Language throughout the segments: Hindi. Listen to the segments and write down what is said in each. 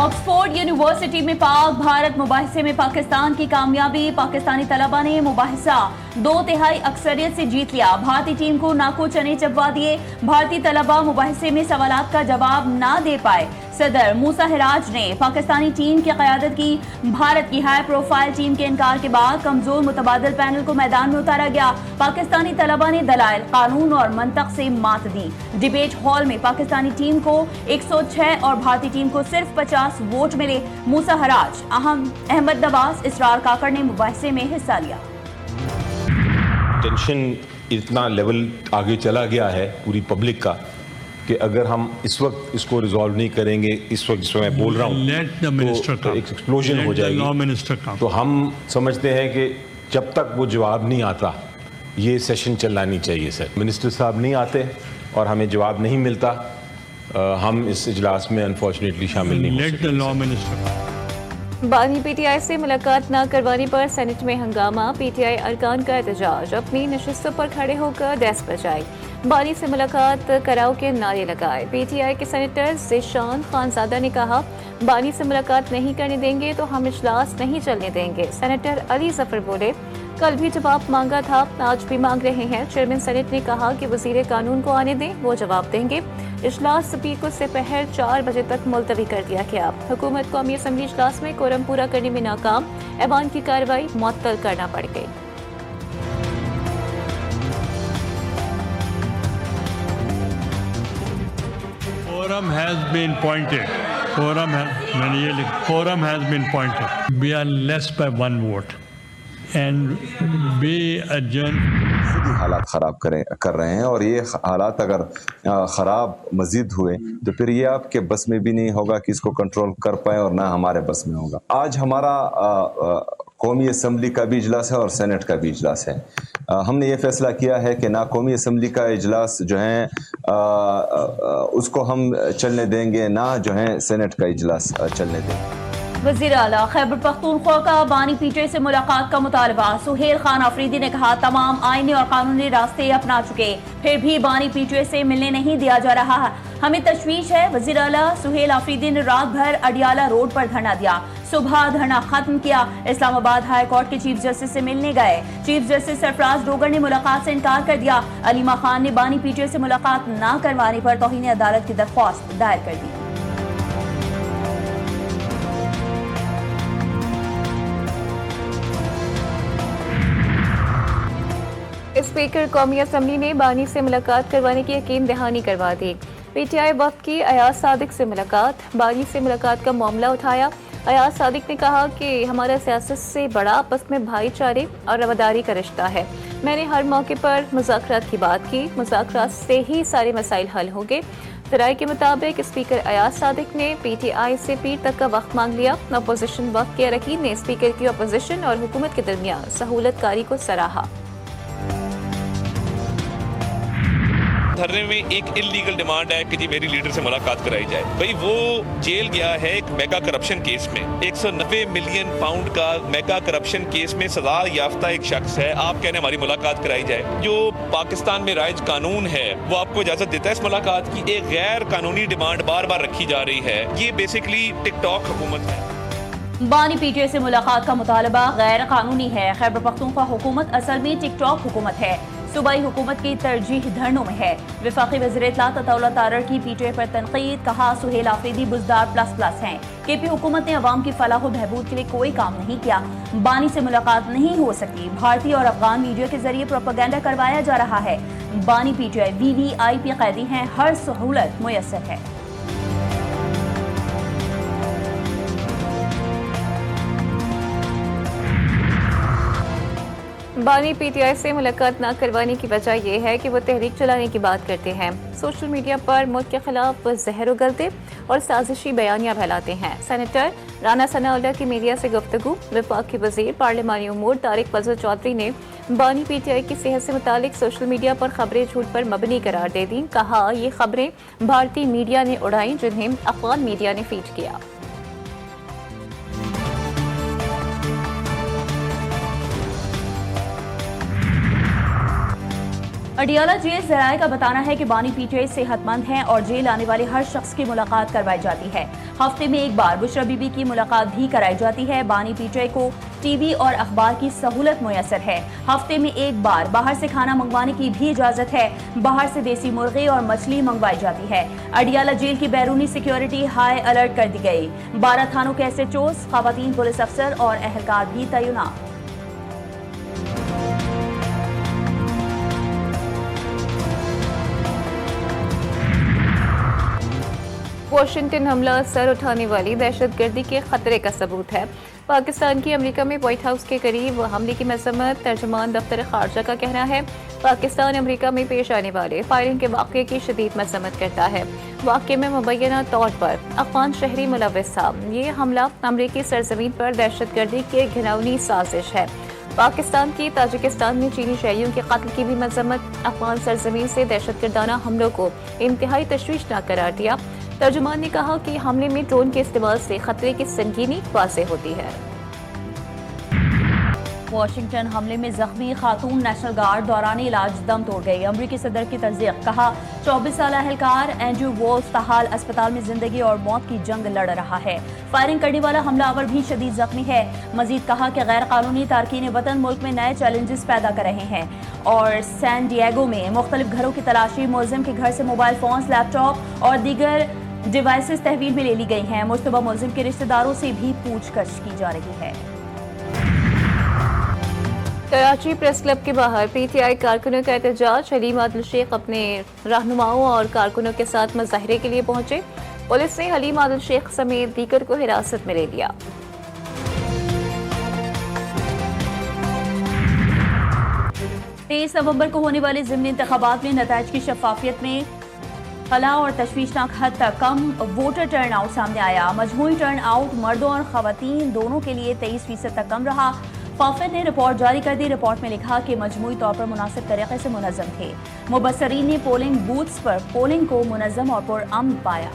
ऑक्सफोर्ड यूनिवर्सिटी में पाक भारत मुबाहिसे में पाकिस्तान की कामयाबी। पाकिस्तानी तलबा ने मुबाहिसा 2/3 अक्सरियत से जीत लिया। भारतीय टीम को नाको चने चबवा दिए। भारतीय तलबा मुबाहिसे में सवालात का जवाब ना दे पाए। सदर मूसा हिराज ने पाकिस्तानी टीम की क़यादत की। भारत की हाई प्रोफाइल टीम के इनकार के बाद कमजोर मुतबादिल पैनल को मैदान में उतारा गया। पाकिस्तानी तलबा ने दलाइल, कानून और मंतक से मात दी। डिबेट हॉल में पाकिस्तानी टीम को 106 और भारतीय टीम को सिर्फ 50 वोट मिले। मूसा हिराज, अहमद नवाज, इसरार काकड़ ने मुबाहिसे में हिस्सा लिया। टेंशन इतना लेवल आगे चला गया है पूरी पब्लिक का कि अगर हम इस वक्त इसको रिजॉल्व नहीं करेंगे, इस वक्त जिसमें मैं बोल रहा हूँ तो एक एक्सप्लोजन हो जाएगी। तो हम समझते हैं कि जब तक वो जवाब नहीं आता ये सेशन चलना नहीं चाहिए। सर, मिनिस्टर साहब नहीं आते और हमें जवाब नहीं मिलता, हम इस इजलास में अनफॉर्चुनेटली शामिल नहीं हो सकते। बानी पीटीआई से मुलाकात न करवाने पर सेनेट में हंगामा। पीटीआई अरकान का एहतजाज, अपनी नशिस्तों पर खड़े होकर डेस्क बजाई। बानी से मुलाकात कराओ के नारे लगाए। पीटीआई के सेनेटर ज़ीशान खानजादा ने कहा, बानी से मुलाकात नहीं करने देंगे तो हम इजलास नहीं चलने देंगे। सेनेटर अली जफर बोले, कल भी जवाब मांगा था, आज भी मांग रहे हैं। चेयरमैन सेनेट ने कहा कि वजीर कानून को आने दें, वो जवाब देंगे। इजलास स्पीकर को दोपहर 4 बजे तक मुलतवी कर दिया गया। हुकूमत कौमी असम्बली इजलास में कोरम पूरा करने में नाकाम। ऐवान की कार्रवाई मुअत्तल करना पड़ गई। Quorum has been pointed. Quorum has been pointed. We are less by 1 vote. And we adjourn. खुद ही हालात ख़राब कर रहे हैं और ये हालात अगर ख़राब मज़ीद हुए तो फिर ये आपके बस में भी नहीं होगा कि इसको कंट्रोल कर पाए और ना हमारे बस में होगा। आज हमारा कौमी असम्बली का भी इजलास है और सेनेट का भी इजलास है। हमने ये फैसला किया है कि ना कौमी असम्बली का इजलास जो है उसको हम चलने देंगे, ना जो है सेनेट का इजलास चलने देंगे। वज़ीर आला खैबर पख्तूनख्वा का बानी पीटीआई से मुलाकात का मुतालबा। सुहेल खान आफरीदी ने कहा, तमाम आईनी और कानूनी रास्ते अपना चुके, फिर भी बानी पीटीआई से मिलने नहीं दिया जा रहा है, हमें तशवीश है। वज़ीर आला सुहेल आफरीदी ने रात भर अडियाला रोड पर धरना दिया, सुबह धरना खत्म किया। इस्लामाबाद हाई कोर्ट के चीफ जस्टिस से मिलने गए। चीफ जस्टिस सरफराज डोगर ने मुलाकात से इनकार कर दिया। अलीमा खान ने बानी पीटीआई से मुलाकात न करवाने पर तौहीन अदालत की दरख्वास्त दायर कर दी। स्पीकर कौमी असम्बली ने बानी से मुलाकात करवाने की यकीन दहानी करवा दी। पीटीआई वफ्द की अयाज सादिक से मुलाकात। बानी से मुलाकात का मामला उठाया। अयाज सादिक ने कहा कि हमारा सियासत से बड़ा आपस में भाईचारे और रवादारी का रिश्ता है। मैंने हर मौके पर मुज़ाकरात की बात की, मुज़ाकरात से ही सारे मसाइल हल होंगे। राय के मुताबिक स्पीकर अयाज सादिक ने पीटीआई से पीर तक का वक्त मांग लिया। अपोजिशन वक्त के अरकान ने स्पीकर की अपोजिशन और हुकूमत के दरमियान सहूलतकारी को सराहा। धरने में एक इलीगल डिमांड है कि जी मेरी लीडर से मुलाकात कराई जाए। भाई वो जेल गया है एक मेगा करप्शन केस में, 190 मिलियन पाउंड का मेगा करप्शन केस में सजा याफ्ता एक शख्स है। आप कहने हमारी मुलाकात कराई जाए। जो पाकिस्तान में राइज कानून है वो आपको इजाजत देता है इस मुलाकात की। एक गैर कानूनी डिमांड बार बार रखी जा रही है। ये बेसिकली टिकटॉक हुकूमत है। बानी पीटीआई से मुलाकात का मुतालबा गैर कानूनी है। खैबर पख्तूनख्वा हुकूमत असल में टिकटॉक हुकूमत है। सूबाई हुकूमत की तरजीह धरनों में है। वफाकी वज़ीर इत्तलात अताउल्लाह तारड़ की पीटीआई पर तनकीद। कहा, सुहेल आफरीदी बुज़दार ++ हैं। केपी हुकूमत ने अवाम की फलाह व बहबूद के लिए कोई काम नहीं किया। बानी से मुलाकात नहीं हो सकती। भारतीय और अफगान मीडिया के जरिए प्रोपेगेंडा करवाया जा रहा है। बानी पीटीआई VVIP कैदी हैं, हर सहूलत मुयस्सर है। बानी पीटीआई से मुलाकात न करवाने की वजह यह है कि वो तहरीक चलाने की बात करते हैं। सोशल मीडिया पर मुल्क के खिलाफ जहर उगलते और साजिशी बयानियाँ फैलाते हैं। सेनेटर राना सनाउल्लाह की मीडिया से गुफ्तगू। वफाक के वजीर पार्लिमानी उमूर तारिक फजल चौधरी ने बानी पीटीआई की सेहत से मुतालिक सोशल मीडिया पर खबरें झूठ पर मबनी करार दे दी। कहा, ये खबरें भारतीय मीडिया ने उड़ाई जिन्हें अफगान मीडिया ने फीड किया। अडियाला जेल जराये का बताना है कि बानी पीटीआई सेहतमंद हैं और जेल आने वाले हर शख्स की मुलाकात करवाई जाती है। हफ्ते में एक बार बुशरा बीबी की मुलाकात भी कराई जाती है। बानी पीटीआई को टीवी और अखबार की सहूलत मुयसर है। हफ्ते में एक बार बाहर से खाना मंगवाने की भी इजाजत है। बाहर से देसी मुर्गे और मछली मंगवाई जाती है। अडियाला जेल की बैरूनी सिक्योरिटी हाई अलर्ट कर दी गई। 12 थानों के SHOs, खवातीन पुलिस अफसर और एहलकार भी तैनात। वाशिंगटन हमला सर उठाने वाली दहशतगर्दी के खतरे का सबूत है। पाकिस्तान की अमेरिका में व्हाइट हाउस के करीब हमले की मजम्मत। तर्जुमान दफ्तर खारजा का कहना है पाकिस्तान अमेरिका में पेश आने वाले फायरिंग के वाक़े की शदीद मजम्मत करता है। वाक़े में मुबैना तौर पर अफगान शहरी मुलव्वस था। ये हमला अमरीकी सरजमीन पर दहशतगर्दी की घिनौनी साजिश है। पाकिस्तान की ताजिकिस्तान में चीनी शहरियों के कत्ल की भी मजम्मत। अफगान सरजमीन से दहशतगर्दाना हमलों को इंतहाई तशवीशनाक करार दिया। तर्जुमान ने कहा कि हमले में ड्रोन के इस्तेमाल से खतरे की संगीनी वाज़ेह होती है। वाशिंगटन हमले में जख्मी खातून नेशनल गार्ड दौरान इलाज दम तोड़ गई। अमरीकी सदर की तस्दीक, कहा 24 साल एहलकार एंड्रू वोल्फ ताहाल अस्पताल में जिंदगी और मौत की जंग लड़ रहा है। फायरिंग करने वाला हमलावर भी शदीद जख्मी है। मजीद कहा कि गैर कानूनी तारकीन वतन मुल्क में नए चैलेंजेस पैदा कर रहे हैं और सैन डिएगो में मुख्तलिफ घरों की तलाशी। मुलजिम के घर से मोबाइल फोन, लैपटॉप और दीगर डिवाइसेस तहवील में ले ली गई हैं। मुश्तबा मुलजिम के रिश्तेदारों से भी पूछताछ की जा रही है। कराची प्रेस क्लब के बाहर पीटीआई कारकुनों का एहतजाज। हलीम आदिल शेख अपने रहनुमाओं और कारकुनों के साथ मुजाहरे के लिए पहुंचे। पुलिस ने हलीम आदिल शेख समेत दीगर को हिरासत में ले लिया। 23 नवंबर को होने वाले ज़िमनी इंतखाबात में नताइज की शफाफियत में खला और तशवीशनाक हद तक कम वोटर टर्न आउट सामने आया। मजमूई टर्न आउट मर्दों और खवातीन दोनों के लिए 23% तक कम रहा। फाफिद ने रिपोर्ट जारी कर दी। रिपोर्ट में लिखा कि मजमूई तौर पर मुनासिब तरीके से मुनज़्ज़म थे। मुबस्सरीन ने पोलिंग बूथ्स पर पोलिंग को मुनज़्ज़म और पुरअमन पाया।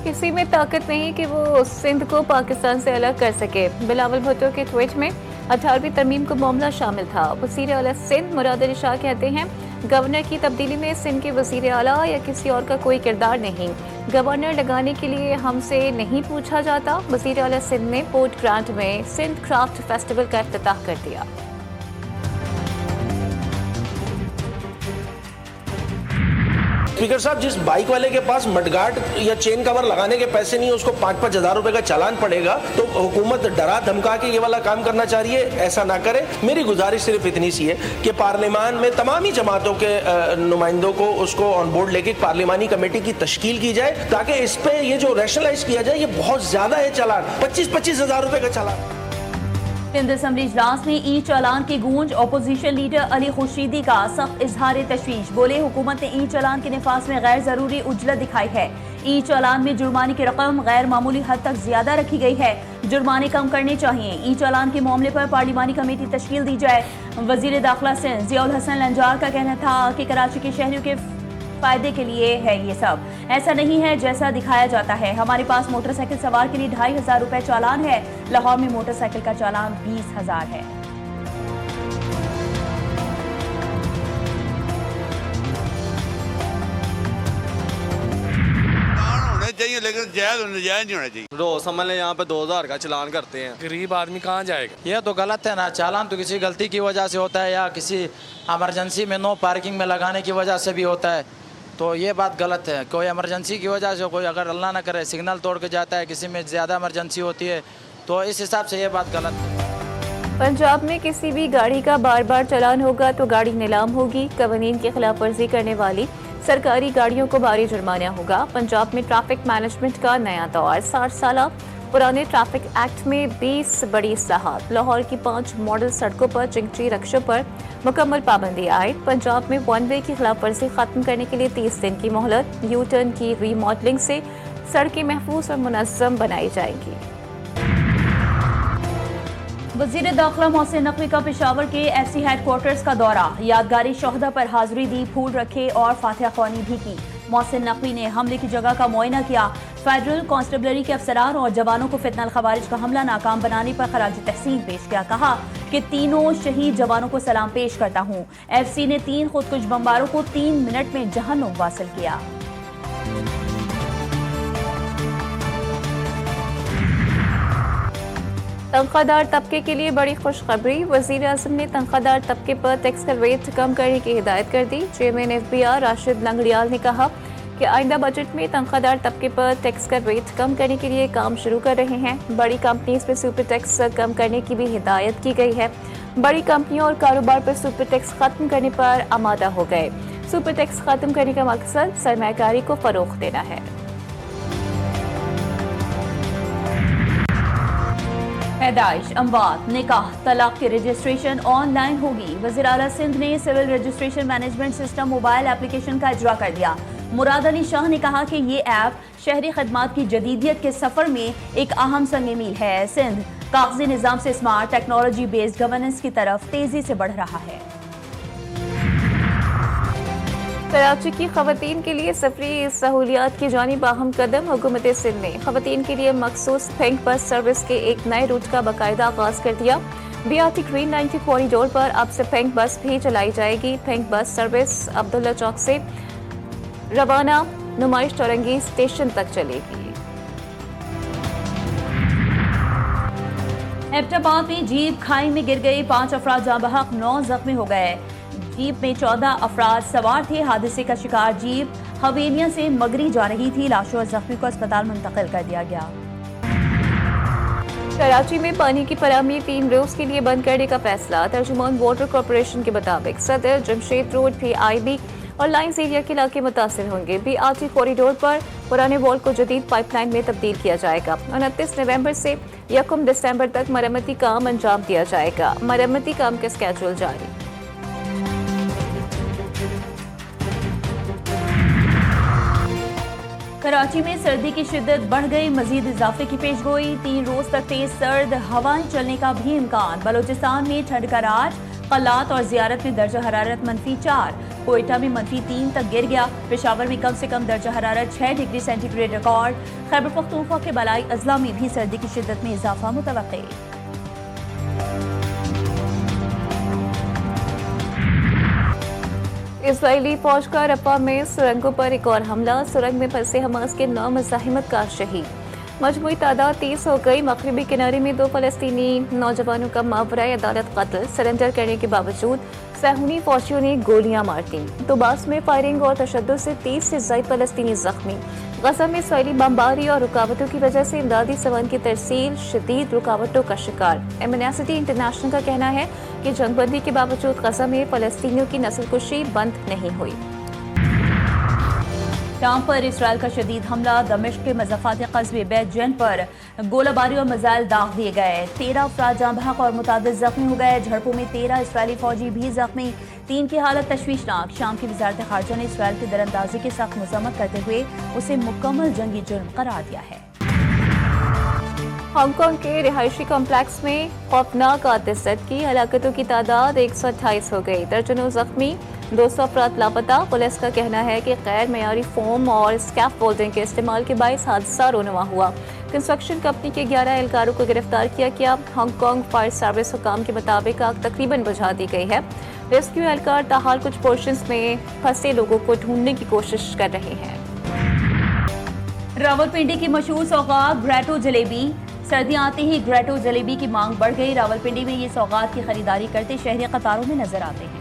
किसी में ताकत नहीं कि वो सिंध को पाकिस्तान से अलग कर सके। बिलावल भुट्टो के ट्वीट में 18वीं तरमीम का मामला शामिल था। वज़ीर आला सिंध मुराद अली शाह कहते हैं गवर्नर की तब्दीली में सिंध के वज़ीर आला या किसी और का कोई किरदार नहीं। गवर्नर लगाने के लिए हमसे नहीं पूछा जाता। वज़ीर आला सिंध ने पोर्ट ग्रांट में सिंध क्राफ्ट फेस्टिवल का इफ्तिताह कर दिया। स्पीकर साहब, जिस बाइक वाले के पास मडगार्ड या चेन कवर लगाने के पैसे नहीं है उसको 5-5 हज़ार रुपए का चालान पड़ेगा, तो हुकूमत डरा धमका के ये वाला काम करना चाह रही है। ऐसा ना करे। मेरी गुजारिश सिर्फ इतनी सी है कि पार्लियामान में तमाम ही जमातों के नुमाइंदों को उसको ऑन बोर्ड लेके पार्लियामानी कमेटी की तश्कील की जाए ताकि इस पे ये जो रैशनलाइज किया जाए। ये बहुत ज्यादा है चालान, 25-25 हज़ार रुपए का चालान। सिंध असम्बली इजलास में ई चालान की गूंज। अपोजिशन लीडर अली खुर्शीदी का सख्त इजहार तशवीश। बोले हुकूमत ने ई चालान के निफाज में गैर जरूरी उजलत दिखाई है। ई चालान में जुर्माने की रकम गैर मामूली हद तक ज्यादा रखी गई है। जुर्माने कम करने चाहिए। ई चालान के मामले पर पार्लिमानी कमेटी तश्कील दी जाए। वजीर दाखिला सिंध ज़ियाउल हसन लंजार का कहना था कि कराची के शहरियों के फायदे के लिए है। ये सब ऐसा नहीं है जैसा दिखाया जाता है। हमारे पास मोटरसाइकिल सवार के लिए 2500 रुपए चालान है। लाहौर में मोटरसाइकिल का चालान 20,000 है। चाहिए लेकिन जायज और नजायज नहीं होना चाहिए। रोज समझ लें यहाँ पे 2000 का चालान करते हैं। गरीब आदमी कहाँ जाएगा? ये तो गलत है ना। चालान तो किसी गलती की वजह से होता है या किसी इमरजेंसी में नो पार्किंग में लगाने की वजह से भी होता है। तो ये बात गलत है। कोई इमरजेंसी की वजह से, कोई अगर अल्लाह ना करे सिग्नल तोड़ के जाता है, किसी में ज़्यादा इमरजेंसी होती है, तो इस हिसाब से ये बात गलत है। पंजाब में किसी भी गाड़ी का बार बार चालान होगा तो गाड़ी नीलाम होगी। कवानीन की खिलाफ वर्जी करने वाली सरकारी गाड़ियों को भारी जुर्माना होगा। पंजाब में ट्रैफिक मैनेजमेंट का नया दौर। 60 साल पुराने ट्रैफिक एक्ट में 20 बड़ी इस्लाहात। लाहौर की 5 मॉडल सड़कों पर चिंगची रक्षों पर मुकम्मल पाबंदी आयद। पंजाब में 1 वे की खिलाफ वर्जी खत्म करने के लिए 30 दिन की मोहलत। यू टर्न की रीमॉडलिंग से सड़कें महफूज और मुनज़्ज़म बनाई जाएंगी। वज़ीर दाखिला मोहसिन नकवी का पेशावर के FC हेडक्वार्टर्स का दौरा। यादगारी शोहदा पर हाजिरी दी, फूल रखे और फातिहा ख्वानी भी की। मोहसिन नकवी ने हमले की जगह का मुआयना किया। फेडरल कांस्टेबलरी के अफसरान और जवानों को फितना खवारिज का हमला नाकाम बनाने पर खराज तहसीन पेश किया। कहा कि तीनों शहीद जवानों को सलाम पेश करता हूं। FC ने 3 खुदकुश बमबारों को 3 मिनट में जहन्नुम वासिल किया। तनख्वाहदार तबके के लिए बड़ी खुशखबरी। वजीर आजम ने तनख्वाहदार तबके पर टैक्स का रेट कम करने की हिदायत कर दी। चेयरमैन FBR राशिद लंगड़ियाल ने कहा कि आइंदा बजट में तनख्वाहदार तबके पर टैक्स का रेट कम करने के लिए काम शुरू कर रहे हैं। बड़ी कंपनीज पर सुपर टैक्स कम करने की भी हिदायत की गई है। बड़ी कंपनियों और कारोबार पर सुपर टैक्स खत्म करने पर आमादा हो गए। सुपर टैक्स खत्म करने का मकसद सरमायाकारी को फरोग देना है। पैदाइश, अमवात, निकाह, तलाक की रजिस्ट्रेशन ऑनलाइन होगी। वज़ीर आला सिंध ने civil registration management system mobile application का इजरा कर दिया। मुराद अली शाह ने कहा कि ये ऐप शहरी खदमात की जदीदियत के सफर में एक अहम संग मील है। सिंध कागजी निज़ाम से स्मार्ट टेक्नोलॉजी बेस्ड गवर्नेंस की तरफ तेजी से बढ़ रहा है। कराची की खवातीन के लिए सफरी सहूलियात की जानिब अहम कदम। हुकूमत सिंध ने खवातीन के लिए मखसूस पिंक बस सर्विस के एक नए रूट का बाकायदा आगाज कर दिया। BRT ग्रीन लाइन के कॉरिडोर पर अब से पिंक बस भी चलाई जाएगी। पिंक बस सर्विस अब्दुल्ला चौक से रवाना नुमाइश टोरंगी स्टेशन तक चलेगी। एबटाबाद में जीप खाई में गिर गई, 5 अफराद जाँ बहक, 9 जख्मी हो गए। जीप में 14 अफराद सवार थे। हादसे का शिकार जीप हवेलिया से मगरी जा रही थी। लाशों और जख्मी को अस्पताल मुंतकिल कर दिया गया। कराची में पानी की फराहमी 3 रोज के लिए बंद करने का फैसला। तर्जुमान वाटर कॉरपोरेशन के मुताबिक सदर, जमशेद रोड, PIB और लाइन्स एरिया के इलाके मुतासिर होंगे। BRT कॉरिडोर पर पुराने वॉल को जदीद पाइपलाइन में तब्दील किया जाएगा। 29 नवंबर से 1 दिसंबर तक मरम्मती काम अंजाम दिया जाएगा। मरम्मती काम का स्केड्यूल जारी। कराची में सर्दी की शिद्दत बढ़ गई, मजीद इजाफे की पेशगोई। 3 रोज तक तेज सर्द हवाएं चलने का भी इम्कान। बलोचिस्तान में ठंड का राज। कलात और जियारत में दर्जा हरारत -4, कोयटा में -3 तक गिर गया। पेशावर में कम से कम दर्जा हरारत 6 degree centigrade record. Khyber Pakhtunkhwa के बलाई अजला में भी सर्दी की शिद्दत में इजाफा मुतवक्के। इजरायली फौज का रफा में सुरंगों पर एक और हमला। सुरंग में फंसे हमास के 9 मुज़ाहिमत कार शहीद। मजमूई तादाद 30 हो गई। मगरिबी किनारे में 2 फलस्तीनी नौजवानों का मावराए अदालत कत्ल। सरेंडर करने के बावजूद सहूनी फौजियों ने गोलियां मार दी। दुबास में फायरिंग और तशद्दुद से 30 से ज़ायद फलस्तीनी जख्मी। गज़ा में इसराइली बमबारी और रुकावटों की वजह से इमदादी सामान की तरसील शदीद रुकावटों का शिकार। एमनेसिटी इंटरनेशनल का कहना है कि जंगबंदी के बावजूद गज़ा में फलस्तीनियों की नस्लकुशी बंद नहीं हुई। शाम पर इसराइल का शदीद हमला। दमिश्क के मज़ाफ़ाती कस्बे बैत जन पर गोलाबारी और मिसाइल दाग दिए गए। 13 अफराद जाँ बहक और मुतादिद जख्मी हो गए। झड़पों में 13 इसराइली फौजी भी जख्मी। 3 की हालत तशवीशनाक। शाम की वज़ारत ख़ारजा ने इसराइल की दरअंदाजी की सख्त मज़म्मत करते हुए उसे मुकम्मल जंगी जुर्म करार दिया है। हांगकांग के रिहायशी कॉम्प्लेक्स में खौफनाक आतिशत की हलाकतों की तादाद 128 हो गई। दर्जनों जख्मी, 200 अफराद लापता। पुलिस का कहना है कि गैर मयारी फोम और स्कैफोल्डिंग के इस्तेमाल के बायस हादसा रोनुमा हुआ। कंस्ट्रक्शन कंपनी के 11 एहलकारों को गिरफ्तार किया गया। हांगकांग फायर सर्विस हुकाम के मुताबिक आग तकरीबन बुझा दी गई है। रेस्क्यू एहलकार ताहाल कुछ पोर्शंस में फंसे लोगों को ढूंढने की कोशिश कर रहे हैं। रावलपिंडी की मशहूर सौगात ग्रेटो जलेबी। सर्दियां आते ही ग्रेटो जलेबी की मांग बढ़ गई। रावलपिंडी में ये सौगात की खरीदारी करते शहरी कतारों में नजर आते हैं।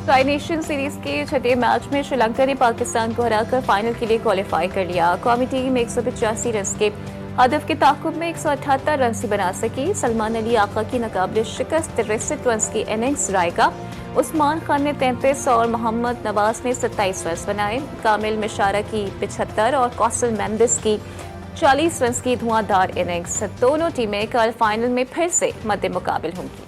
ट्राई नेशन सीरीज के छठे मैच में श्रीलंका ने पाकिस्तान को हराकर फाइनल के लिए क्वालिफाई कर लिया। कौमी टीम 185 रन के हदफ के ताकुब में 178 रन से बना सकी। सलमान अली आका की नाकाबिल शिकस्त 63 रन की इनिंग्स रायगा। उस्मान खान ने 33 और मोहम्मद नवाज ने 27 रन बनाए। कामिल मिशारा की 75 और कौसल मेंडिस की 40 रन की धुआंधार इनिंग्स। दोनों टीमें कल फाइनल में फिर से मद्दे मुकाबिल होंगी।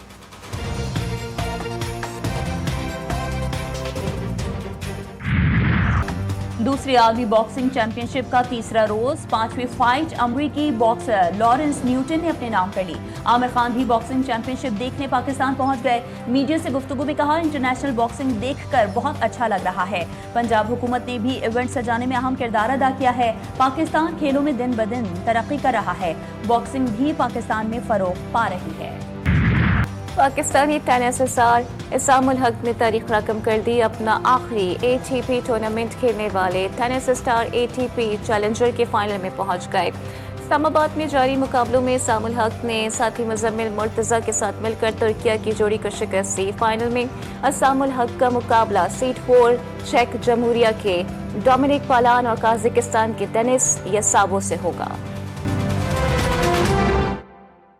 दूसरी आर्मी बॉक्सिंग चैंपियनशिप का तीसरा रोज 5वीं फाइट अमरीकी बॉक्सर लॉरेंस न्यूटन ने अपने नाम कर ली। आमिर खान भी बॉक्सिंग चैंपियनशिप देखने पाकिस्तान पहुंच गए। मीडिया से गुफ्तगू में कहा, इंटरनेशनल बॉक्सिंग देखकर बहुत अच्छा लग रहा है। पंजाब हुकूमत ने भी इवेंट सजाने में अहम किरदार अदा किया है। पाकिस्तान खेलों में दिन ब दिन तरक्की कर रहा है। बॉक्सिंग भी पाकिस्तान में फरोग पा रही है। पाकिस्तानी टेनिस स्टार इसामुल हक ने तारीख रकम कर दी। अपना आखिरी ATP टूर्नामेंट खेलने वाले टेनिस स्टार ATP चैलेंजर के फाइनल में पहुंच गए। इस्लामाबाद में जारी मुकाबलों में इसामुल हक ने साथी मुजम्मिल मुर्तज़ा के साथ मिलकर तुर्किया की जोड़ी को शिकस्त दी। फाइनल में इसामुल हक का मुकाबला सीड 4 चेक जमहूरिया के डोमिनिक पालान और काज़ाकिस्तान के डेनिस यासावो से होगा।